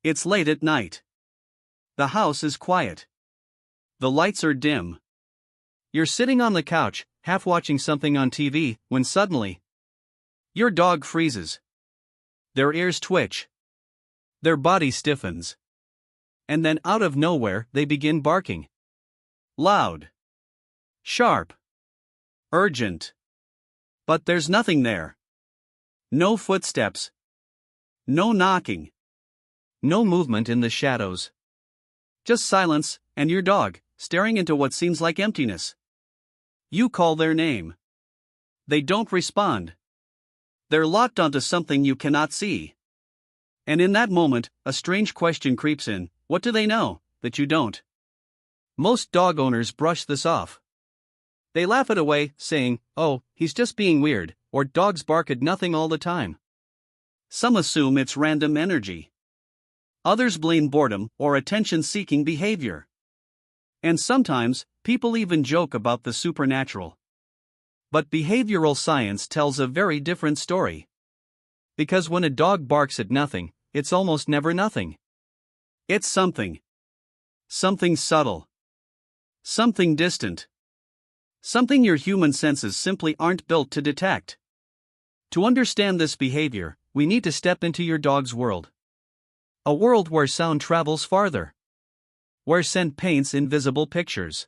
It's late at night. The house is quiet. The lights are dim. You're sitting on the couch, half watching something on TV, when suddenly, your dog freezes. Their ears twitch. Their body stiffens. And then out of nowhere, they begin barking. Loud. Sharp. Urgent. But there's nothing there. No footsteps. No knocking. No movement in the shadows. Just silence, and your dog, staring into what seems like emptiness. You call their name. They don't respond. They're locked onto something you cannot see. And in that moment, a strange question creeps in: what do they know that you don't? Most dog owners brush this off. They laugh it away, saying, "Oh, he's just being weird," or "dogs bark at nothing all the time." Some assume it's random energy. Others blame boredom or attention-seeking behavior. And sometimes, people even joke about the supernatural. But behavioral science tells a very different story. Because when a dog barks at nothing, it's almost never nothing. It's something. Something subtle. Something distant. Something your human senses simply aren't built to detect. To understand this behavior, we need to step into your dog's world. A world where sound travels farther. Where scent paints invisible pictures.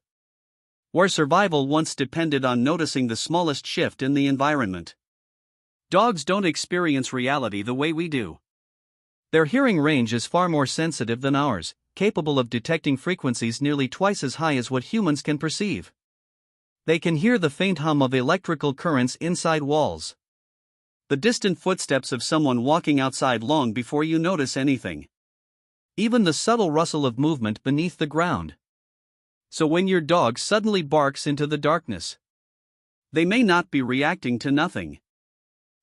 Where survival once depended on noticing the smallest shift in the environment. Dogs don't experience reality the way we do. Their hearing range is far more sensitive than ours, capable of detecting frequencies nearly twice as high as what humans can perceive. They can hear the faint hum of electrical currents inside walls. The distant footsteps of someone walking outside long before you notice anything. Even the subtle rustle of movement beneath the ground. So when your dog suddenly barks into the darkness, they may not be reacting to nothing.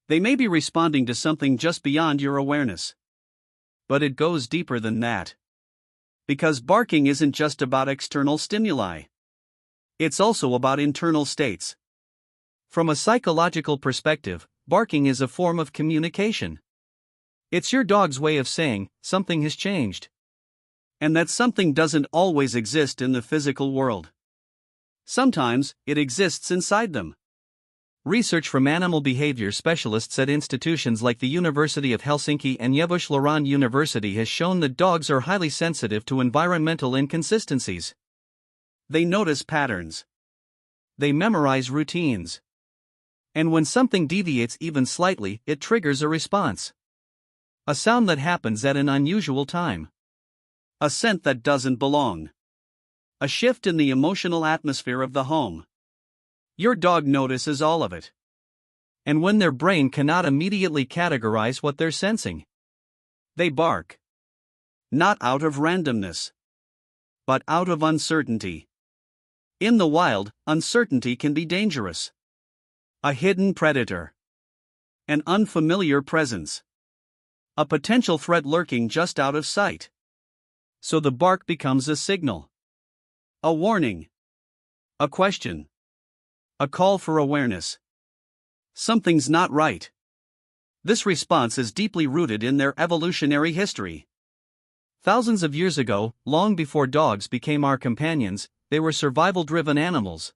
They may be responding to something just beyond your awareness. But it goes deeper than that. Because barking isn't just about external stimuli. It's also about internal states. From a psychological perspective, barking is a form of communication. It's your dog's way of saying, something has changed. And that something doesn't always exist in the physical world. Sometimes, it exists inside them. Research from animal behavior specialists at institutions like the University of Helsinki and Jyväskylä University has shown that dogs are highly sensitive to environmental inconsistencies. They notice patterns. They memorize routines. And when something deviates even slightly, it triggers a response. A sound that happens at an unusual time. A scent that doesn't belong. A shift in the emotional atmosphere of the home. Your dog notices all of it. And when their brain cannot immediately categorize what they're sensing, they bark. Not out of randomness, but out of uncertainty. In the wild, uncertainty can be dangerous. A hidden predator. An unfamiliar presence. A potential threat lurking just out of sight. So the bark becomes a signal. A warning. A question. A call for awareness. Something's not right. This response is deeply rooted in their evolutionary history. Thousands of years ago, long before dogs became our companions, they were survival-driven animals.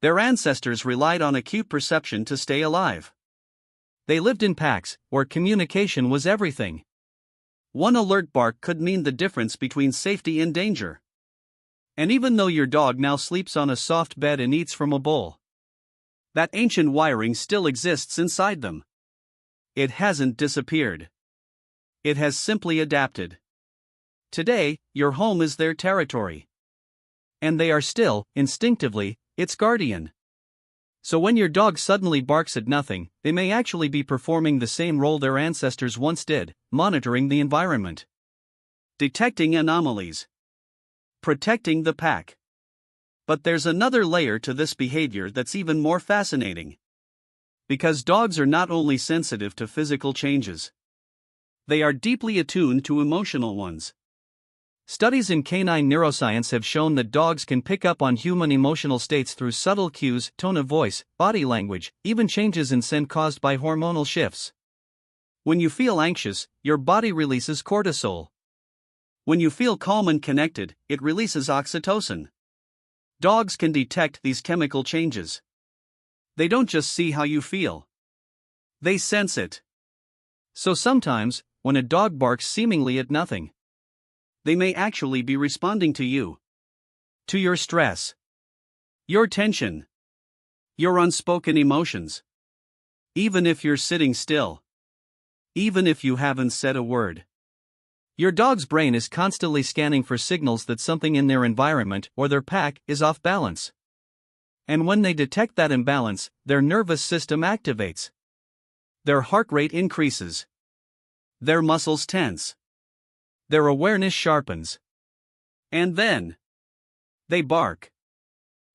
Their ancestors relied on acute perception to stay alive. They lived in packs, where communication was everything. One alert bark could mean the difference between safety and danger. And even though your dog now sleeps on a soft bed and eats from a bowl, that ancient wiring still exists inside them. It hasn't disappeared. It has simply adapted. Today, your home is their territory. And they are still, instinctively, its guardian. So when your dog suddenly barks at nothing, they may actually be performing the same role their ancestors once did, monitoring the environment. Detecting anomalies. Protecting the pack. But there's another layer to this behavior that's even more fascinating. Because dogs are not only sensitive to physical changes, they are deeply attuned to emotional ones. Studies in canine neuroscience have shown that dogs can pick up on human emotional states through subtle cues, tone of voice, body language, even changes in scent caused by hormonal shifts. When you feel anxious, your body releases cortisol, When you feel calm and connected, it releases oxytocin. Dogs can detect these chemical changes. They don't just see how you feel, they sense it. So sometimes, when a dog barks seemingly at nothing, they may actually be responding to you, to your stress, your tension, your unspoken emotions. Even if you're sitting still, even if you haven't said a word, your dog's brain is constantly scanning for signals that something in their environment or their pack is off balance. And when they detect that imbalance, their nervous system activates. Their heart rate increases. Their muscles tense. Their awareness sharpens. And then, they bark.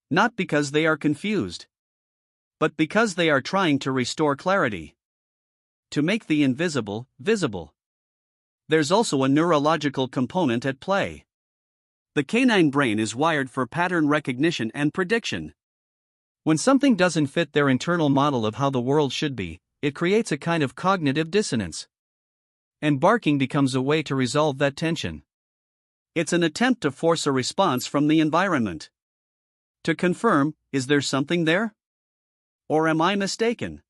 Not because they are confused, but because they are trying to restore clarity. To make the invisible, visible. There's also a neurological component at play. The canine brain is wired for pattern recognition and prediction. When something doesn't fit their internal model of how the world should be, it creates a kind of cognitive dissonance. And barking becomes a way to resolve that tension. It's an attempt to force a response from the environment. To confirm, is there something there? Or am I mistaken?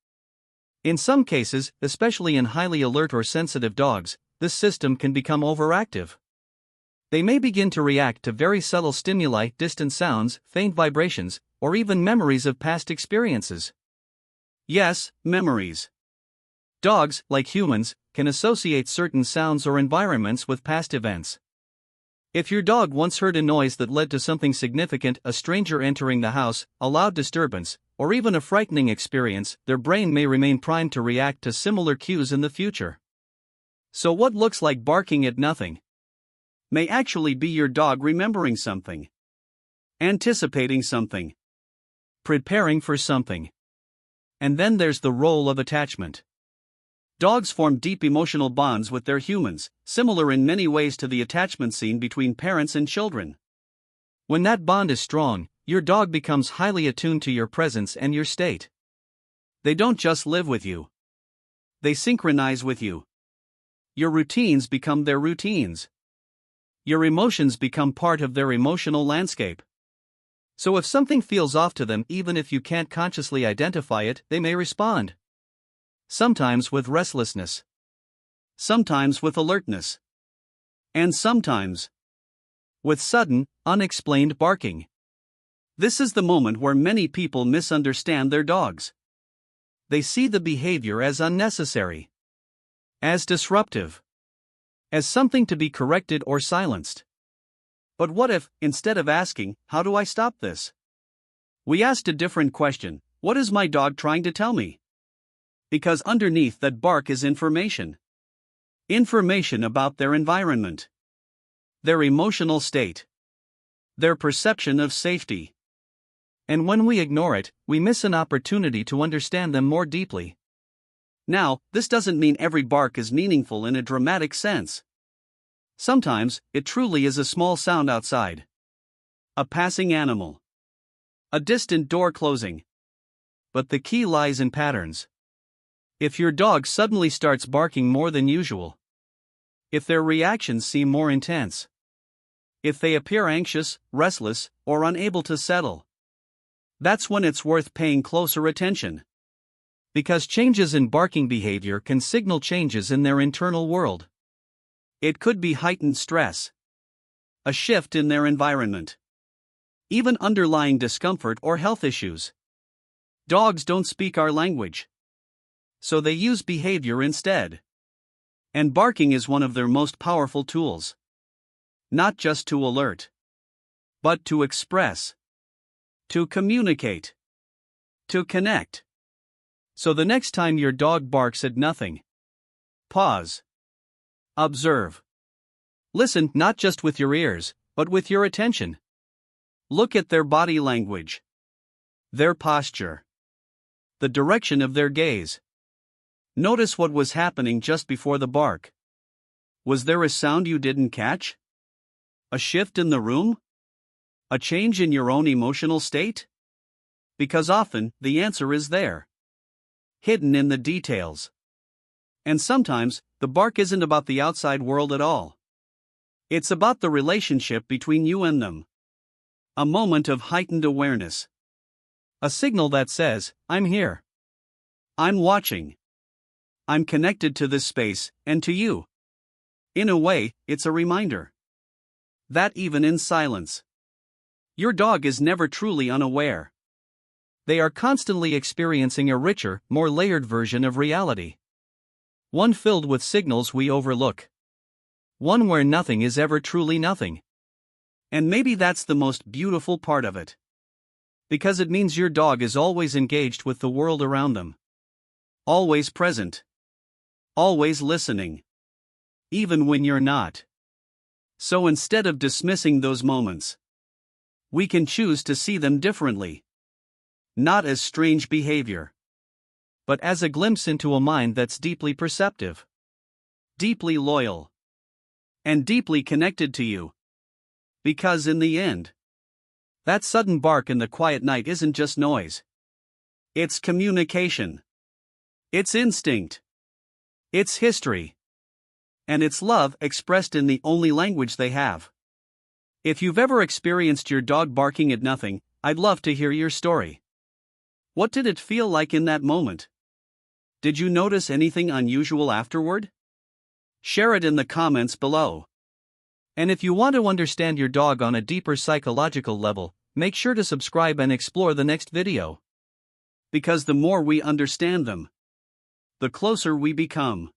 In some cases, especially in highly alert or sensitive dogs, this system can become overactive. They may begin to react to very subtle stimuli, distant sounds, faint vibrations, or even memories of past experiences. Yes, memories. Dogs, like humans, can associate certain sounds or environments with past events. If your dog once heard a noise that led to something significant, a stranger entering the house, a loud disturbance, or even a frightening experience, their brain may remain primed to react to similar cues in the future. So what looks like barking at nothing may actually be your dog remembering something, anticipating something, preparing for something. And then there's the role of attachment. Dogs form deep emotional bonds with their humans, similar in many ways to the attachment scene between parents and children. When that bond is strong, your dog becomes highly attuned to your presence and your state. They don't just live with you, they synchronize with you. Your routines become their routines. Your emotions become part of their emotional landscape. So if something feels off to them, even if you can't consciously identify it, they may respond. Sometimes with restlessness. Sometimes with alertness. And sometimes with sudden, unexplained barking. This is the moment where many people misunderstand their dogs. They see the behavior as unnecessary, as disruptive, as something to be corrected or silenced. But what if, instead of asking, "How do I stop this?" we asked a different question: "What is my dog trying to tell me?" Because underneath that bark is information. Information about their environment, their emotional state, their perception of safety. And when we ignore it, we miss an opportunity to understand them more deeply. Now, this doesn't mean every bark is meaningful in a dramatic sense. Sometimes, it truly is a small sound outside. A passing animal. A distant door closing. But the key lies in patterns. If your dog suddenly starts barking more than usual, if their reactions seem more intense, if they appear anxious, restless, or unable to settle, that's when it's worth paying closer attention. Because changes in barking behavior can signal changes in their internal world. It could be heightened stress, a shift in their environment, even underlying discomfort or health issues. Dogs don't speak our language, so they use behavior instead. And barking is one of their most powerful tools. Not just to alert, but to express, to communicate, to connect. So the next time your dog barks at nothing, pause. Observe. Listen not just with your ears, but with your attention. Look at their body language, their posture, the direction of their gaze. Notice what was happening just before the bark. Was there a sound you didn't catch? A shift in the room? A change in your own emotional state? Because often, the answer is there, hidden in the details. And sometimes, the bark isn't about the outside world at all. It's about the relationship between you and them. A moment of heightened awareness. A signal that says, I'm here. I'm watching. I'm connected to this space, and to you. In a way, it's a reminder that even in silence, your dog is never truly unaware. They are constantly experiencing a richer, more layered version of reality. One filled with signals we overlook. One where nothing is ever truly nothing. And maybe that's the most beautiful part of it. Because it means your dog is always engaged with the world around them. Always present. Always listening. Even when you're not. So instead of dismissing those moments, we can choose to see them differently. Not as strange behavior, but as a glimpse into a mind that's deeply perceptive, deeply loyal, and deeply connected to you. Because in the end, that sudden bark in the quiet night isn't just noise. It's communication. It's instinct. It's history. And it's love expressed in the only language they have. If you've ever experienced your dog barking at nothing, I'd love to hear your story. What did it feel like in that moment? Did you notice anything unusual afterward? Share it in the comments below. And if you want to understand your dog on a deeper psychological level, make sure to subscribe and explore the next video. Because the more we understand them, the closer we become.